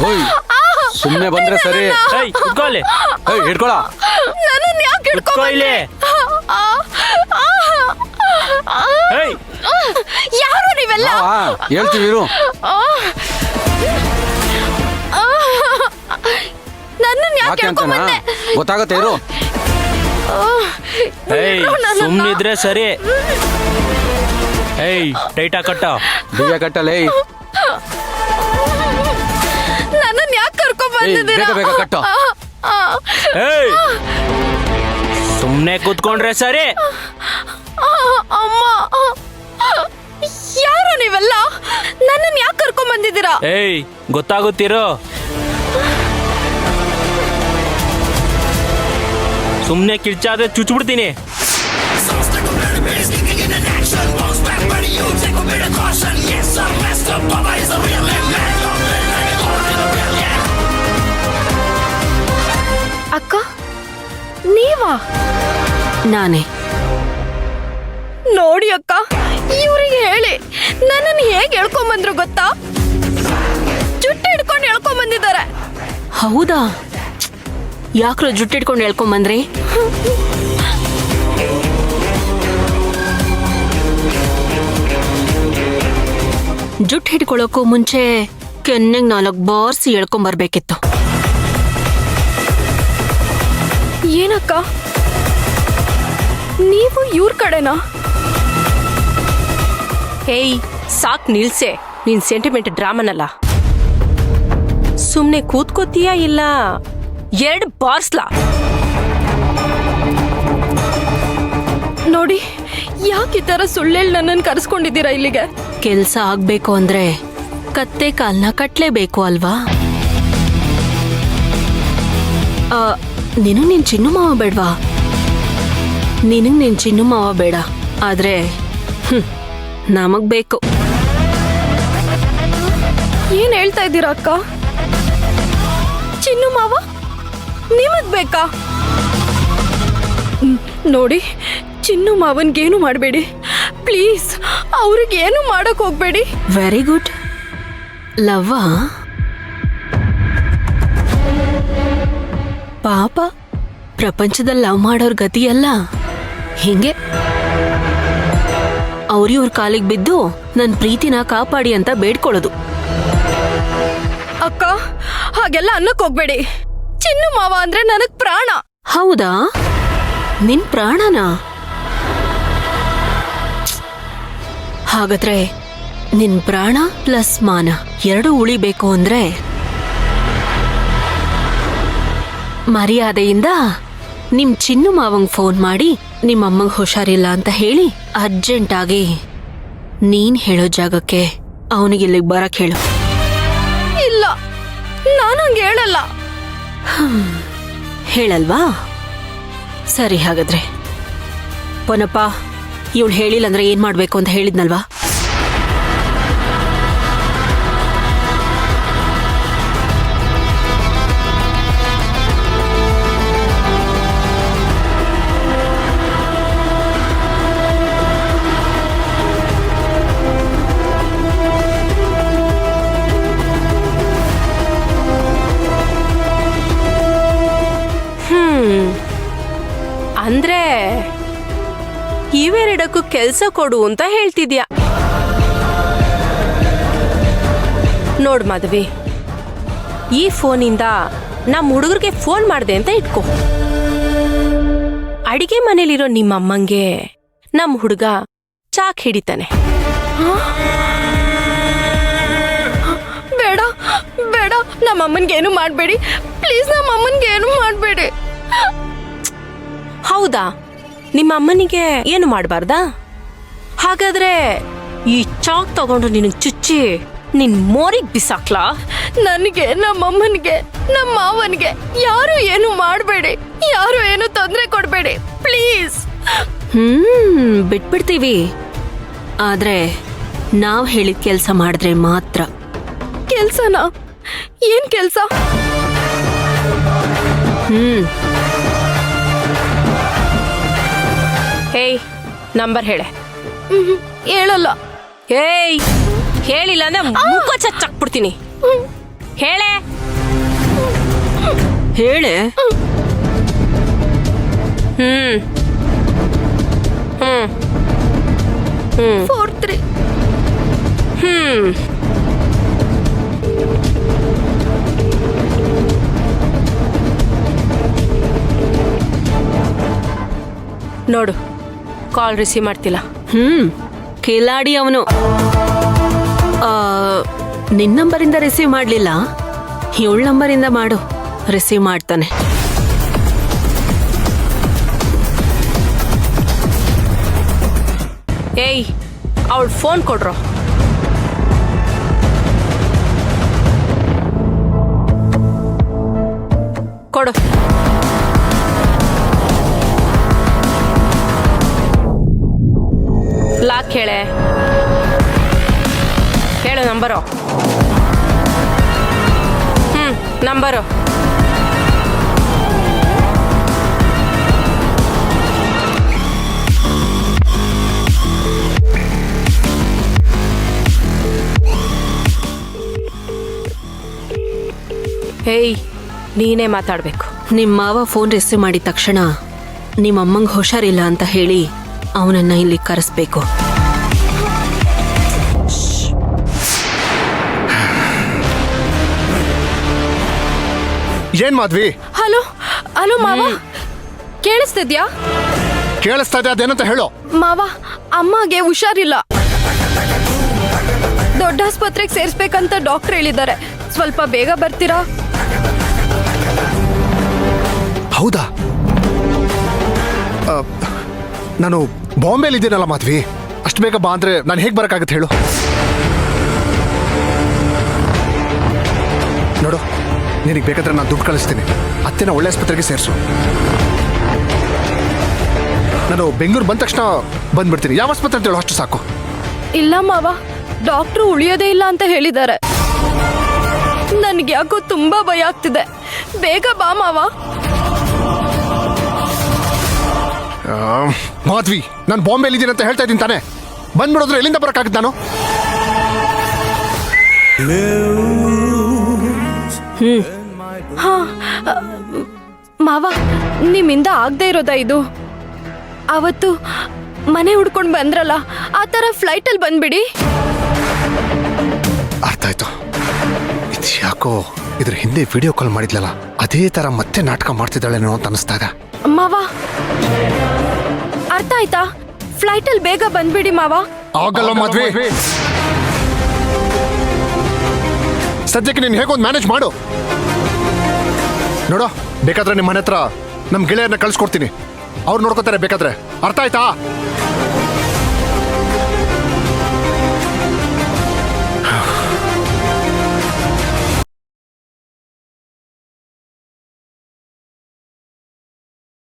ಓಯ್ ಸುಮ್ಮನೆ ಬಂದ್ರೆ ಸರಿ. ಏಯ್ ಕುತ್ಕೊಳ್ಳಿ. ಏಯ್ ಹಿಡ್ಕೊಳ. ನನ್ನನ್ನು ಯಾಕೆ ಕುತ್ಕೊಳ್ಳಿ. ಏಯ್ ಯಾರು ನೀವೆಲ್ಲ? ಹೇಳ್ತೀವಿ ಇರು. ನನ್ನನ್ನು ಯಾಕೆ ಯಾಕೆ ಅಂತನಾ ಹೇಳ್ಕೊಂಡ್ಬಂದೆ? ಗೊತ್ತಾಗತ್ತೆ ಇರು. ಏಯ್ ಸುಮ್ಮನಿದ್ರೆ ಸರಿ. ಏಯ್ ಟೈಟಾ ಕಟ್ಟ. ದಿವ್ಯ ಕಟ್ಟಲೇ. ನನ್ನನ್ನು ಯಾಕೆ ಕರ್ಕೊಂಡ್ ಬಂದಿದ್ದೀರಾ? ಬೇಗ ಬೇಗ ಕಟ್ಟು. ಏಯ್ ಸುಮ್ಮನೆ ಕೂತ್ಕೊಂಡ್ರೆ ಸರಿ. ಅಮ್ಮ, ಯಾರು ನೀವೆಲ್ಲ? ನನ್ನನ್ನು ಯಾಕೆ ಕರ್ಕೊಂಡ್ ಬಂದಿದ್ದೀರಾ? ಏಯ್ ಗೊತ್ತಾಗುತ್ತಿರೋ. ಸುಮ್ಮನೆ ಕಿರ್ಚಾದ್ರೆ ಚುಚ್ಬಿಡ್ತೀನಿ. ಅಕ್ಕ, ನೀವಾ? ನಾನೇ. ನೋಡಿ ಅಕ್ಕ, ಇವ್ರಿಗೆ ಹೇಳಿ ನನ್ನನ್ನು ಹೇಗೆ ಹೇಳ್ಕೊಂಡ್ ಬಂದ್ರು ಗೊತ್ತಾ? ಜುಟ್ಟು ಹಿಡ್ಕೊಂಡು ಹೇಳ್ಕೊಂಡ್ ಬಂದಿದ್ದಾರೆ. ಹೌದಾ? ಯಾಕ್ರೋ ಜುಟ್ಟಿಟ್ಕೊಂಡು ಹೇಳ್ಕೊಂಬಂದ್ರಿ? ಜುಟ್ಟು ಹಿಡ್ಕೊಳ್ಳೋಕ್ಕೂ ಮುಂಚೆ ಕೆನ್ನೆಗ್ 4 ಬಾರ್ಸಿ ಹೇಳ್ಕೊಂಬರ್ಬೇಕಿತ್ತು. ಏನಕ್ಕ, ನೀವು ಇವ್ರ ಕಡೆನಾ? ಏಯ್ ಸಾಕ್ ನಿಲ್ಸೆ. ನಿನ್ ಸೆಂಟಿಮೆಂಟ್ ಡ್ರಾಮನಲ್ಲ. ಸುಮ್ನೆ ಕೂತ್ಕೋತೀಯಾ ಇಲ್ಲ 2 ಬಾರ್ಸ್ಲಾ? ನೋಡಿ, ಯಾಕೆ ಈ ತರ ಸುಳ್ಳೇಳಿ ನನ್ನನ್ನು ಕರೆಸ್ಕೊಂಡಿದ್ದೀರಾ ಇಲ್ಲಿಗೆ? ಕೆಲ್ಸ ಆಗ್ಬೇಕು ಅಂದ್ರೆ ಕತ್ತೆ ಕಾಲ್ನ ಕಟ್ಲೇಬೇಕು ಅಲ್ವಾ? ನಿನಗ್ ನಿನ್ ಚಿನ್ನು ಮಾವ ಬೇಡ್ವಾ? ನಿನಗ್ ನಿನ್ ಚಿನ್ನು ಮಾವ ಬೇಡ, ಆದ್ರೆ ನಮಗ್ ಬೇಕು. ಏನ್ ಹೇಳ್ತಾ ಇದ್ದೀರಾ ಅಕ್ಕ? ಚಿನ್ನು ಮಾವ ನಿಮಗ್ ಬೇಕಾ? ನೋಡಿ, ಚಿನ್ನು ಮಾವನ್ಗೇನು ಮಾಡಬೇಡಿ ಪ್ಲೀಸ್. ಅವ್ರಿಗೇನು ಮಾಡಕ್ ಹೋಗ್ಬೇಡಿ. Very good. ಲವ್ವ ಪಾಪ, ಪ್ರಪಂಚದಲ್ಲಿ ಲವ್ ಮಾಡೋರ್ ಗತಿಯಲ್ಲ ಹಿಂಗೆ. ಅವ್ರಿವ್ರ ಕಾಲಿಗೆ ಬಿದ್ದು ನನ್ ಪ್ರೀತಿನ ಕಾಪಾಡಿ ಅಂತ ಬೇಡ್ಕೊಳ್ಳೋದು. ಅಕ್ಕ, ಹಾಗೆಲ್ಲ ಅನ್ನಕ್ ಹೋಗ್ಬೇಡಿ. ಚಿನ್ನು ಮಾವ ಅಂದ್ರೆ ನನಗ್ ಪ್ರಾಣ. ಹೌದಾ? ನಿನ್ ಪ್ರಾಣನಾ? ಹಾಗಾದ್ರೆ ನಿನ್ ಪ್ರಾಣ ಪ್ಲಸ್ ಮಾನ 2 ಉಳಿಬೇಕು ಅಂದ್ರೆ ಮರ್ಯಾದೆಯಿಂದ ನಿಮ್ ಚಿನ್ನು ಮಾವಂಗ್ ಫೋನ್ ಮಾಡಿ ನಿಮ್ಮಮ್ಮಂಗ್ ಹುಷಾರಿಲ್ಲ ಅಂತ ಹೇಳಿ ಅರ್ಜೆಂಟಾಗಿ ನೀನ್ ಹೇಳೋ ಜಾಗಕ್ಕೆ ಅವನಿಗೆ ಇಲ್ಲಿಗೆ ಬರಕ್ ಹೇಳು. ಇಲ್ಲ, ನಾನು ಹಂಗೆ ಹೇಳಲ್ಲ. ಹೇಳಲ್ವಾ? ಸರಿ, ಹಾಗಾದ್ರೆ ಪೊನಪ್ಪ, ಇವಳು ಹೇಳಿಲ್ಲ ಅಂದ್ರೆ ಏನ್ ಮಾಡ್ಬೇಕು ಅಂತ ಹೇಳಿದ್ನಲ್ವಾ? ಅಂದ್ರೆ ಇವೆರಡಕ್ಕೂ ಕೆಲ್ಸ ಕೊಡು ಅಂತ ಹೇಳ್ತಿದ್ಯಾ? ನೋಡ್ ಮಾಧವಿ, ಈ ಫೋನಿಂದ ನಮ್ಮ ಹುಡುಗರಿಗೆ ಫೋನ್ ಮಾಡ್ದೆ ಅಂತ ಇಟ್ಕೋ. ಅಡಿಗೆ ಮನೇಲಿರೋ ನಿಮ್ಮಮ್ಮಂಗೆ ನಮ್ಮ ಹುಡುಗ ಚಾಕ್ ಹಿಡಿತಾನೆ. ಬೇಡ ಬೇಡ, ನಮ್ಮಮ್ಮನ್ಗೇನು ಮಾಡಬೇಡಿ ಪ್ಲೀಸ್. ನಮ್ಮಮ್ಮನ್ಗೇನು ಮಾಡಬೇಡಿ. ಹೌದಾ? ನಿಮ್ಮ ಅಮ್ಮನಿಗೆ ಏನು ಮಾಡಬಾರ್ದಾ? ಹಾಗಾದ್ರೆ ಈ ಚಾಕ್ ತಗೊಂಡು ನಿನಗೆ ಚುಚ್ಚಿ ನಿನ್ ಮೋರಿಗ್ ಬಿಸಾಕ್ಲಾ? ನನಗೆ, ನಮ್ಮಮ್ಮನಿಗೆ, ನಮ್ಮ ಮಾವನಿಗೆ ಯಾರು ಏನು ಮಾಡಬೇಡಿ. ಯಾರು ಏನು ತೊಂದರೆ ಕೊಡಬೇಡಿ ಪ್ಲೀಸ್. ಬಿಟ್ಬಿಡ್ತೀವಿ, ಆದ್ರೆ ನಾವ್ ಹೇಳಿದ ಕೆಲ್ಸ ಮಾಡಿದ್ರೆ ಮಾತ್ರ. ಕೆಲ್ಸನಾ? ಏನ್ ಕೆಲ್ಸ? ಹೇಯ್, ನಂಬರ್ ಹೇಳೆ. ಹೇಳಲ್ಲ. ಏಯ್, ಹೇಳಿಲ್ಲ ಅಂದ್ರೆ ಮುಖ ಚಚ್ಚಾಕ್ಬಿಡ್ತೀನಿ. ಹೇಳೆ. ಹೇಳೆ. ಹ್ಮ್ 43. ನೋಡು, ಕಾಲ್ ರಿಸೀವ್ ಮಾಡ್ತಿಲ್ಲ. ಕಿಲಾಡಿ ಅವನು. ನಿನ್ನ ನಂಬರಿಂದ ರಿಸೀವ್ ಮಾಡ್ಲಿಲ್ಲ, ಇವಳ ನಂಬರಿಂದ ಮಾಡು, ರಿಸೀವ್ ಮಾಡ್ತಾನೆ. ಏಯ್, ಅವಳ ಫೋನ್ ಕೊಡ್ರೋ. ಕೊಡು. ಲಾಕ್ ಹೇಳೆ. ಹೇಳು ನಂಬರು. ನಂಬರು. ಹೇಯ್, ನೀನೇ ಮಾತಾಡ್ಬೇಕು. ನಿಮ್ಮ ಮಾವ ಫೋನ್ ರಿಸೀವ್ ಮಾಡಿದ ತಕ್ಷಣ ನಿಮ್ಮ ಅಮ್ಮಂಗೆ ಹುಷಾರಿಲ್ಲ ಅಂತ ಹೇಳಿ ಅವನನ್ನ ಇಲ್ಲಿ ಕರೆಸ್ಬೇಕು. ಏನ್ ಮಾಧ್ವಿ? ಹಲೋ ಹಲೋ ಮಾವ, ಕೇಳಿಸ್ತಿದ್ಯಾ? ಕೇಳಿಸ್ತಾ ಇದೆ, ಅದೇನಂತ ಹೇಳು. ಮಾವ, ಅಮ್ಮಗೆ ಹುಷಾರಿಲ್ಲ, ದೊಡ್ಡ ಆಸ್ಪತ್ರೆಗೆ ಸೇರಿಸ್ಬೇಕಂತ ಡಾಕ್ಟರ್ ಹೇಳಿದ್ದಾರೆ. ಸ್ವಲ್ಪ ಬೇಗ ಬರ್ತೀರಾ? ಹೌದಾ? ನಾನು ಬಾಂಬೆಲಿ ಇದ್ದೀನಲ್ಲ ಮಾಧ್ವಿ, ಅಷ್ಟು ಬೇಗ ಬಾ ಅಂದ್ರೆ ನಾನು ಹೇಗೆ ಬರೋಕ್ಕಾಗತ್ತೆ ಹೇಳು? ನೋಡು, ನಿನಗೆ ಬೇಕಾದ್ರೆ ನಾನು ದುಡ್ಡು ಕಳಿಸ್ತೀನಿ, ಅತ್ತೆನ ಒಳ್ಳೆ ಆಸ್ಪತ್ರೆಗೆ ಸೇರಿಸು. ನಾನು ಬೆಂಗಳೂರು ಬಂದ ತಕ್ಷಣ ಬಂದ್ಬಿಡ್ತೀನಿ. ಯಾವ ಆಸ್ಪತ್ರೆ ಅಂತ ಹೇಳು, ಅಷ್ಟು ಸಾಕು. ಇಲ್ಲ ಮಾವ, ಡಾಕ್ಟ್ರು ಉಳಿಯೋದೇ ಇಲ್ಲ ಅಂತ ಹೇಳಿದ್ದಾರೆ. ನನಗೆ ಯಾಕೋ ತುಂಬಾ ಭಯ ಆಗ್ತಿದೆ. ಬೇಗ ಬಾ ಮಾವ. ಮಾಧ್ವಿ, ನಾನು ಬಾಂಬೆಲಿ ಇದ್ದೀನಿ ಅಂತ ಹೇಳ್ತಾ ಇದ್ದೀನಿ ತಾನೆ? ಬಂದ್ಬಿಡೋದ್ರೆ ಎಲ್ಲಿಂದ ಬರೋಕ್ಕಾಗತ್ತೆ ನಾನು? ಹಾ ಮಾವ, ನಿಮ್ಮಿಂದ ಆಗದೆ ಇರೋದಾ ಇದು? ಅವತ್ತು ಮನೆ ಹುಡ್ಕೊಂಡು ಬಂದ್ರಲ್ಲ, ಆ ಥರ ಫ್ಲೈಟಲ್ಲಿ ಬಂದ್ಬಿಡಿ. ಅರ್ಥ ಆಯ್ತು. ಇದು ಯಾಕೋ ಇದ್ರ ಹಿಂದೆ ವಿಡಿಯೋ ಕಾಲ್ ಮಾಡಿದ್ಲಲ್ಲ, ಅದೇ ತರ ಮತ್ತೆ ನಾಟಕ ಮಾಡ್ತಿದ್ದಾಳೇನೋ ಅಂತ ಅನಿಸ್ತಾ ಇದೆ. ಮಾವ, ಅರ್ಥ ಆಯ್ತಾ? ಫ್ಲೈಟಲ್ಲಿ ಬೇಗ ಬಂದ್ಬಿಡಿ ಮಾವ. ಆಗಲ್ಲ ಮದ್ವೆ. ಸದ್ಯಕ್ಕೆ ನೀನು ಹೇಗೊಂದು ಮ್ಯಾನೇಜ್ ಮಾಡು. ನೋಡೋ, ಬೇಕಾದ್ರೆ ನಿಮ್ಮ ಮನೆ ಹತ್ರ ನಮ್ಮ ಗೆಳೆಯರನ್ನ ಕಳ್ಸ್ಕೊಡ್ತೀನಿ, ಅವ್ರು ನೋಡ್ಕೋತಾರೆ ಬೇಕಾದ್ರೆ. ಅರ್ಥ ಆಯ್ತಾ?